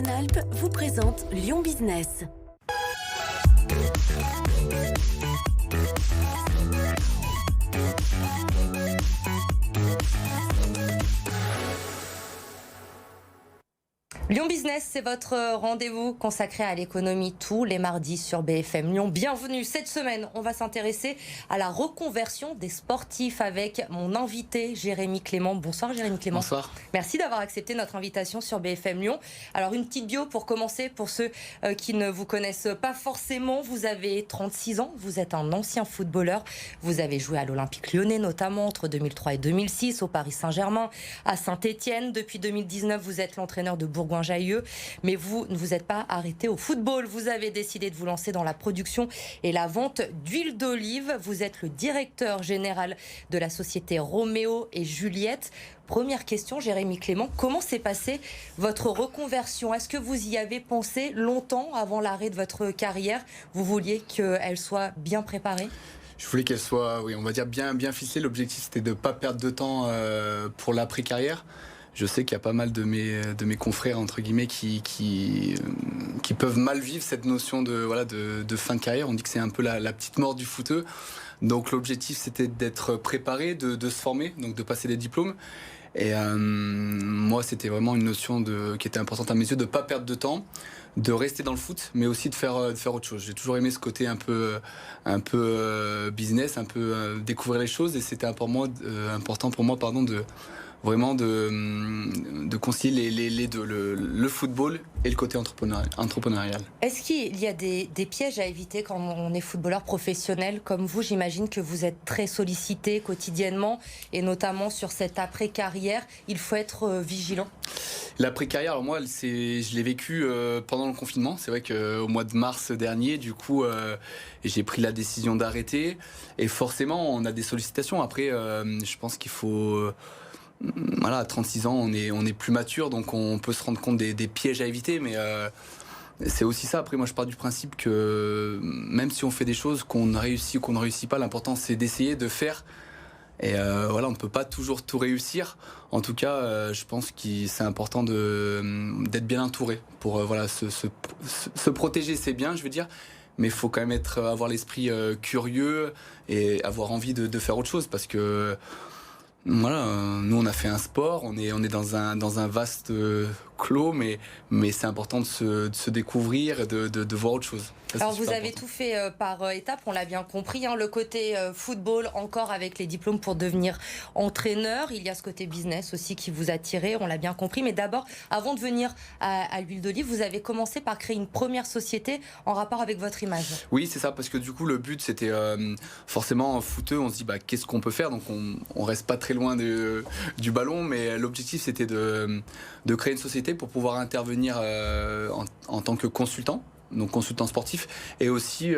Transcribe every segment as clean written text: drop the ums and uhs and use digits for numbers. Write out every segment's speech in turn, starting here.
Auvergne-Rhône-Alpes vous présente Lyon Business. Lyon Business, c'est votre rendez-vous consacré à l'économie tous les mardis sur BFM Lyon. Bienvenue. Cette semaine, on va s'intéresser à la reconversion des sportifs avec mon invité Jérémy Clément. Bonsoir Jérémy Clément. Bonsoir. Merci d'avoir accepté notre invitation sur BFM Lyon. Alors une petite bio pour commencer, pour ceux qui ne vous connaissent pas forcément. Vous avez 36 ans, vous êtes un ancien footballeur. Vous avez joué à l'Olympique Lyonnais notamment entre 2003 et 2006, au Paris Saint-Germain, à Saint-Étienne. Depuis 2019, vous êtes l'entraîneur de Bourgoin-Jallieu, mais vous ne vous êtes pas arrêté au football. Vous avez décidé de vous lancer dans la production et la vente d'huile d'olive. Vous êtes le directeur général de la société Roméo et Juliette. Première question, Jérémy Clément, comment s'est passée votre reconversion? Est-ce que vous y avez pensé longtemps avant l'arrêt de votre carrière? Vous vouliez qu'elle soit bien préparée? Je voulais qu'elle soit, oui, on va dire bien ficelée. L'objectif, c'était de ne pas perdre de temps pour l'après-carrière. Je sais qu'il y a pas mal de mes confrères, entre guillemets, qui peuvent mal vivre cette notion de fin de carrière. On dit que c'est un peu la petite mort du footeux. Donc l'objectif, c'était d'être préparé, de se former, donc de passer des diplômes. Et moi, c'était vraiment une notion qui était importante à mes yeux, de ne pas perdre de temps, de rester dans le foot, mais aussi de faire autre chose. J'ai toujours aimé ce côté un peu business, un peu découvrir les choses. Et c'était important pour moi de concilier les deux, le football et le côté entrepreneurial. Est-ce qu'il y a des pièges à éviter quand on est footballeur professionnel comme vous? J'imagine que vous êtes très sollicité quotidiennement et notamment sur cette après-carrière. Il faut être vigilant. L'après-carrière, alors moi, je l'ai vécu pendant le confinement. C'est vrai qu'au mois de mars dernier, du coup, j'ai pris la décision d'arrêter. Et forcément, on a des sollicitations. Après, je pense qu'il faut... Voilà, à 36 ans, on est plus mature, donc on peut se rendre compte des pièges à éviter, mais c'est aussi ça. Après, moi, je pars du principe que même si on fait des choses qu'on réussit ou qu'on ne réussit pas, l'important, c'est d'essayer, de faire. Et voilà, on ne peut pas toujours tout réussir. En tout cas, je pense que c'est important d'être bien entouré pour se protéger, c'est bien, je veux dire. Mais il faut quand même avoir l'esprit curieux et avoir envie de faire autre chose, parce que voilà, nous on a fait un sport, on est dans un vaste clos, mais c'est important de se découvrir et de voir autre chose. Ça, alors vous avez tout fait par étapes, on l'a bien compris, hein, le côté football encore avec les diplômes pour devenir entraîneur, il y a ce côté business aussi qui vous a attiré, on l'a bien compris, mais d'abord, avant de venir à l'huile d'olive, vous avez commencé par créer une première société en rapport avec votre image. Oui, c'est ça, parce que du coup le but c'était forcément footeux, on se dit qu'est-ce qu'on peut faire, donc on reste pas très loin du ballon, mais l'objectif c'était de créer une société pour pouvoir intervenir en tant que consultant. Donc consultant sportif, et aussi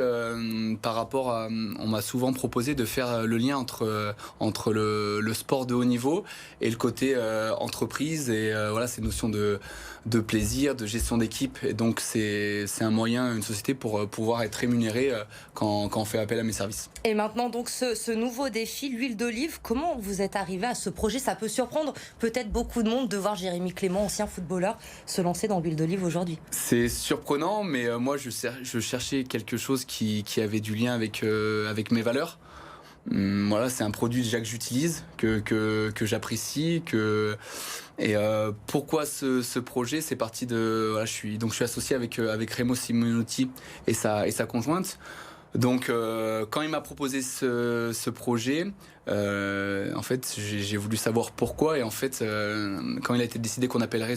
par rapport à, on m'a souvent proposé de faire le lien entre le sport de haut niveau et le côté entreprise et voilà, ces notions de plaisir, de gestion d'équipe, et donc c'est un moyen, une société pour pouvoir être rémunéré quand on fait appel à mes services. Et maintenant donc ce nouveau défi, l'huile d'olive, comment vous êtes arrivé à ce projet? Ça peut surprendre peut-être beaucoup de monde de voir Jérémy Clément, ancien footballeur, se lancer dans l'huile d'olive aujourd'hui. C'est surprenant, mais moi je cherchais quelque chose qui avait du lien avec mes valeurs. Voilà, c'est un produit déjà que j'utilise, que j'apprécie, et pourquoi ce projet? C'est parti de voilà, je suis associé avec Remo Simonotti et sa conjointe. Donc quand il m'a proposé ce projet, en fait j'ai voulu savoir pourquoi, et en fait quand il a été décidé qu'on appellerait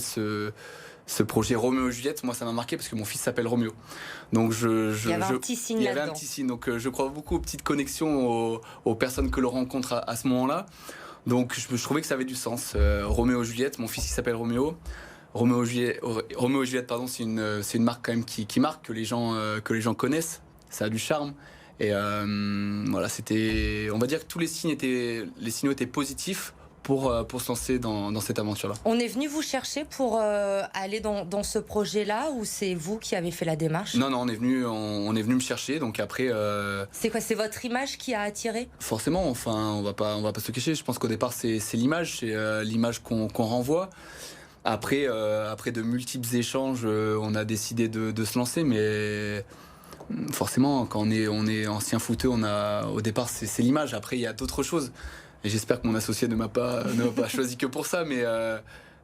ce projet Roméo et Juliette, moi ça m'a marqué parce que mon fils s'appelle Roméo. Donc il y avait un petit signe là-dedans. Donc je crois beaucoup aux petites connexions aux personnes que l'on rencontre à ce moment-là. Donc je trouvais que ça avait du sens. Roméo et Juliette, mon fils il s'appelle Roméo. Roméo et Juliette, pardon, c'est une marque quand même qui marque, que les gens connaissent. Ça a du charme. Et voilà, on va dire que tous les signaux étaient positifs pour se lancer dans cette aventure-là. On est venu vous chercher pour aller dans ce projet-là, ou c'est vous qui avez fait la démarche? Non, on est venu me chercher, donc après... C'est quoi? C'est votre image qui a attiré? Forcément, enfin, on va pas se le cacher. Je pense qu'au départ, c'est l'image, c'est l'image qu'on renvoie. Après de multiples échanges, on a décidé de se lancer, mais forcément, quand on est ancien footeux, au départ, c'est l'image. Après, il y a d'autres choses. Et j'espère que mon associé ne m'a pas choisi que pour ça,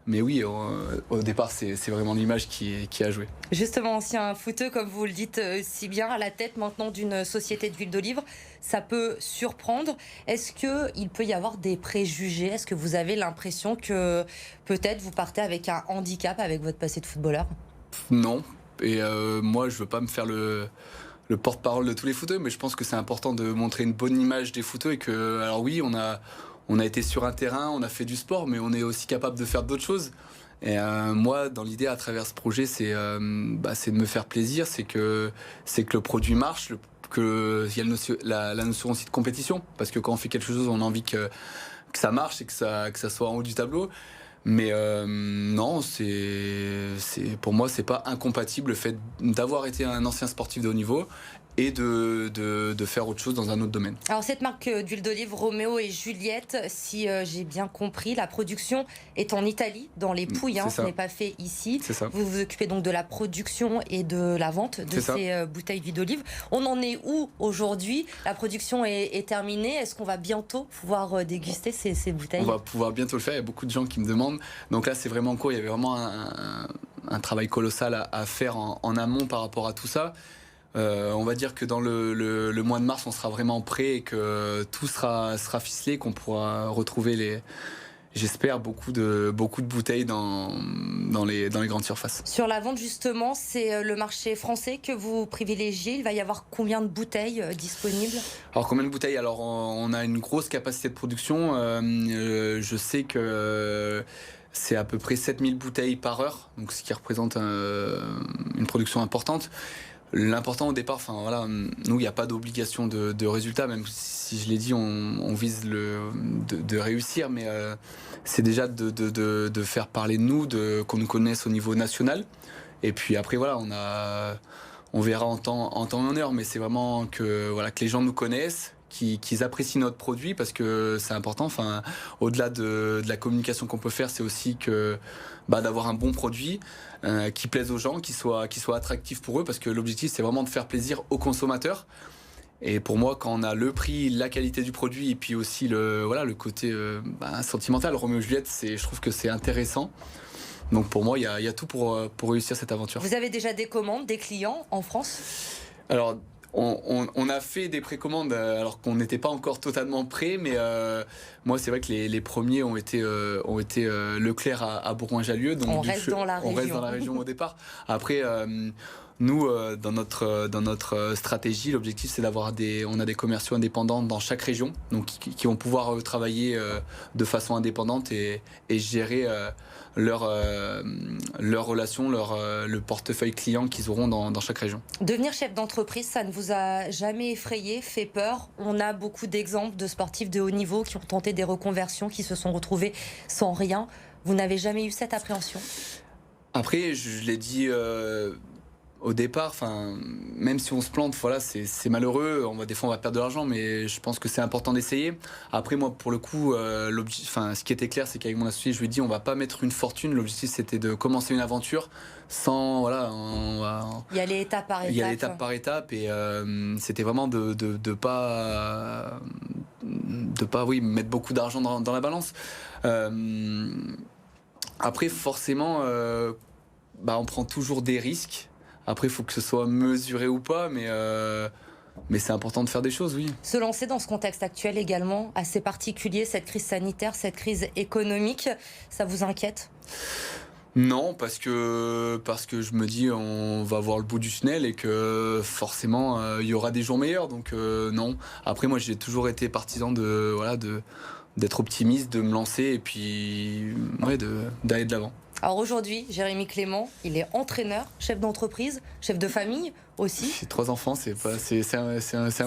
mais oui, au départ, c'est vraiment l'image qui a joué. Justement, ancien footeux, comme vous le dites si bien, à la tête maintenant d'une société d'huile d'olive, ça peut surprendre. Est-ce qu'il peut y avoir des préjugés? Est-ce que vous avez l'impression que peut-être vous partez avec un handicap avec votre passé de footballeur? Non. Et moi, je veux pas me faire le porte-parole de tous les footeux, mais je pense que c'est important de montrer une bonne image des footeux et que, alors oui, on a été sur un terrain, on a fait du sport, mais on est aussi capable de faire d'autres choses. Et moi, dans l'idée, à travers ce projet, c'est de me faire plaisir, c'est que le produit marche, qu'il y a la notion aussi de compétition, parce que quand on fait quelque chose, on a envie que ça marche et que ça soit en haut du tableau. Mais non, pour moi, c'est pas incompatible le fait d'avoir été un ancien sportif de haut niveau et de faire autre chose dans un autre domaine. Alors cette marque d'huile d'olive Roméo et Juliette, si j'ai bien compris, la production est en Italie, dans les Pouilles, ce n'est pas fait ici. Vous vous occupez donc de la production et de la vente de ces bouteilles d'huile d'olive. On en est où aujourd'hui? La production est terminée. Est-ce qu'on va bientôt pouvoir déguster ces bouteilles? On va pouvoir bientôt le faire. Il y a beaucoup de gens qui me demandent. Donc là, c'est vraiment en cours. Il y avait vraiment un travail colossal à faire en amont par rapport à tout ça. On va dire que dans le mois de mars, on sera vraiment prêt et que tout sera ficelé, qu'on pourra retrouver j'espère beaucoup de bouteilles dans les grandes surfaces. Sur la vente, justement, c'est le marché français que vous privilégiez. Il va y avoir combien de bouteilles disponibles? Alors combien de bouteilles? Alors on a une grosse capacité de production. Je sais que c'est à peu près 7000 bouteilles par heure, donc ce qui représente une production importante. L'important au départ, nous, il n'y a pas d'obligation de résultat, même si je l'ai dit, on vise de réussir, mais c'est déjà de faire parler de nous, qu'on nous connaisse au niveau national. Et puis après, on verra en temps et en heure, mais c'est vraiment que les gens nous connaissent, qu'ils apprécient notre produit, parce que c'est important. Au-delà de la communication qu'on peut faire, c'est aussi d'avoir un bon produit qui plaise aux gens, qui soit attractif pour eux, parce que l'objectif, c'est vraiment de faire plaisir aux consommateurs. Et pour moi, quand on a le prix, la qualité du produit, et puis aussi le côté sentimental, Roméo et Juliette, je trouve que c'est intéressant. Donc pour moi, il y a tout pour réussir cette aventure. Vous avez déjà des commandes, des clients en France? Alors, on a fait des précommandes alors qu'on n'était pas encore totalement prêt, mais moi c'est vrai que les premiers ont été Leclerc à Bourgoin-Jallieu. Donc on reste dans la région au départ. Après, nous, dans notre stratégie, l'objectif c'est on a des commerciaux indépendants dans chaque région, donc qui vont pouvoir travailler de façon indépendante et gérer leur relation, le portefeuille client qu'ils auront dans chaque région. Devenir chef d'entreprise, ça ne vous a jamais effrayé, fait peur? On a beaucoup d'exemples de sportifs de haut niveau qui ont tenté des reconversions, qui se sont retrouvés sans rien. Vous n'avez jamais eu cette appréhension? Après, je l'ai dit au départ, même si on se plante, c'est malheureux. Des fois, on va perdre de l'argent, mais je pense que c'est important d'essayer. Après, moi, pour le coup, ce qui était clair, c'est qu'avec mon associé, je lui ai dit, on va pas mettre une fortune. L'objectif, c'était de commencer une aventure sans, y aller étape par étape. Y aller étape par étape, et c'était vraiment de pas mettre beaucoup d'argent dans la balance. Après, forcément, on prend toujours des risques. Après, il faut que ce soit mesuré ou pas, mais c'est important de faire des choses, oui. Se lancer dans ce contexte actuel également, assez particulier, cette crise sanitaire, cette crise économique, ça vous inquiète? Non, parce que je me dis on va voir le bout du tunnel et que forcément il y aura des jours meilleurs, donc non. Après, moi, j'ai toujours été partisan d'être optimiste, de me lancer et puis d'aller de l'avant. Alors aujourd'hui, Jérémy Clément, il est entraîneur, chef d'entreprise, chef de famille aussi. J'ai 3 enfants, c'est un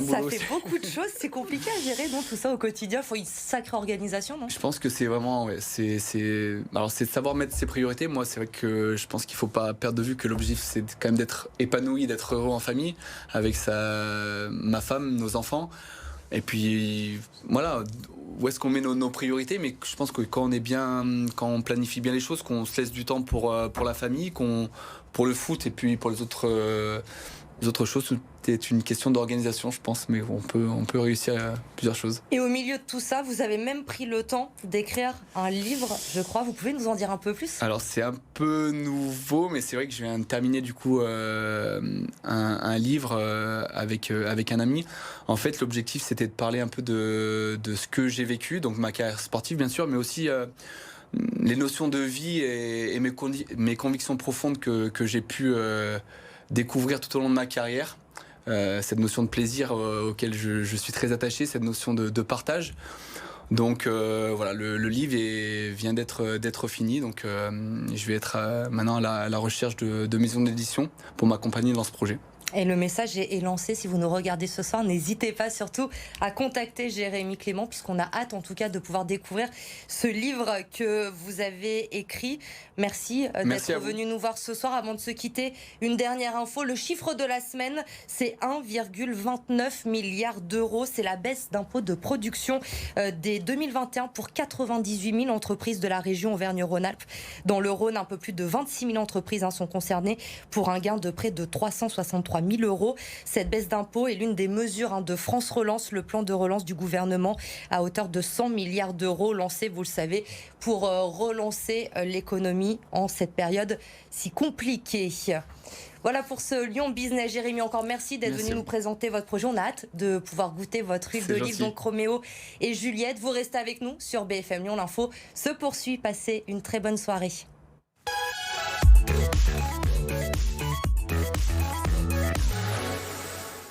boulot. Ça fait beaucoup de choses, c'est compliqué à gérer donc tout ça au quotidien. Il faut une sacrée organisation, non? Je pense que c'est vraiment, c'est de savoir mettre ses priorités. Moi, c'est vrai que je pense qu'il faut pas perdre de vue que l'objectif, c'est quand même d'être épanoui, d'être heureux en famille avec ma femme, nos enfants. Et puis où est-ce qu'on met nos priorités, mais je pense que quand on planifie bien les choses, qu'on se laisse du temps pour la famille, pour le foot et puis pour les autres choses, tout est une question d'organisation, je pense, mais on peut réussir à plusieurs choses. Et au milieu de tout ça, vous avez même pris le temps d'écrire un livre, je crois. Vous pouvez nous en dire un peu plus ? Alors c'est un peu nouveau, mais c'est vrai que je viens de terminer du coup un livre avec un ami. En fait, l'objectif c'était de parler un peu de ce que j'ai vécu, donc ma carrière sportive bien sûr, mais aussi les notions de vie et mes convictions profondes que j'ai pu découvrir tout au long de ma carrière. Cette notion de plaisir auquel je suis très attaché, cette notion de partage. Donc voilà, le livre vient d'être fini, donc je vais être maintenant à la recherche de maisons d'édition pour m'accompagner dans ce projet. Et le message est lancé. Si vous nous regardez ce soir, n'hésitez pas surtout à contacter Jérémy Clément, puisqu'on a hâte en tout cas de pouvoir découvrir ce livre que vous avez écrit. Merci d'être venu nous voir ce soir. Avant de se quitter, une dernière info. Le chiffre de la semaine, c'est 1,29 milliard d'euros. C'est la baisse d'impôts de production dès 2021 pour 98 000 entreprises de la région Auvergne-Rhône-Alpes. Dans le Rhône, un peu plus de 26 000 entreprises sont concernées pour un gain de près de 363 000 euros. Cette baisse d'impôts est l'une des mesures de France Relance, le plan de relance du gouvernement à hauteur de 100 milliards d'euros lancé, vous le savez, pour relancer l'économie en cette période si compliquée. Voilà pour ce Lyon Business. Jérémy, encore merci d'être venu nous présenter votre projet. On a hâte de pouvoir goûter votre huile d'olive, donc Roméo et Juliette. Vous restez avec nous sur BFM Lyon. L'info se poursuit. Passez une très bonne soirée.